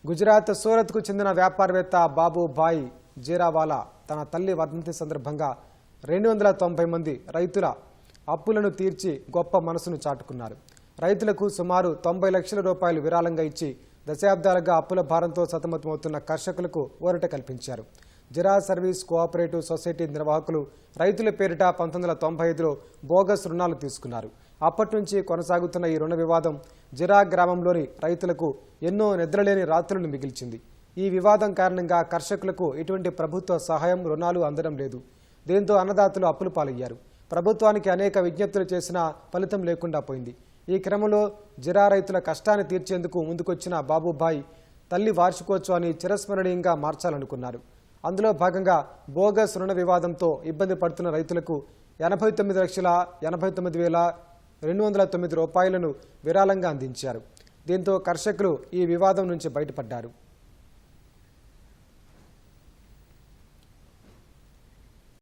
గుజరాత్ సూరత్కు చెందిన వ్యాపారవేత్త బాబుభాయ్ జీరావాలా తన తల్లి వర్ధంతి సందర్భంగా 290 మంది రైతుల అప్పులను తీర్చి గొప్ప మనసును చాటుకున్నారు. రైతులకు సుమారు 90 లక్షల రూపాయలు విరాళంగా ఇచ్చి దశాబ్దాలుగా అప్పుల భారంతో సతమతమవుతున్న కర్షకులకు ఊరట కల్పించారు. జిరా సర్వీస్ కోఆపరేటివ్ సొసైటీ నిర్వాహకులు రైతుల పేరిట 1995లో బోగస్ రుణాలు తీసుకున్నారు. అప్పటి నుంచి కొనసాగుతున్న ఈ రుణ వివాదం జిరా గ్రామంలోని రైతులకు ఎన్నో నిద్రలేని రాత్రులను మిగిల్చింది. ఈ వివాదం కారణంగా కర్షకులకు ఎటువంటి ప్రభుత్వ సహాయం రుణాలు అందడం లేదు. దీంతో అన్నదాతలు అప్పుల పాలయ్యారు. ప్రభుత్వానికి అనేక విజ్ఞప్తులు చేసినా ఫలితం లేకుండా పోయింది. ఈ క్రమంలో జిరా రైతుల కష్టాన్ని తీర్చేందుకు ముందుకొచ్చిన బాబుభాయ్ తల్లి వార్షికోత్సవాన్ని చిరస్మరణీయంగా మార్చాలనుకున్నారు. అందులో భాగంగా బోగస్ రుణ వివాదంతో ఇబ్బంది పడుతున్న రైతులకు 89,89,209 రూపాయలను విరాళంగా అందించారు. దీంతో కర్షకులు ఈ వివాదం నుంచి బయటపడ్డారు.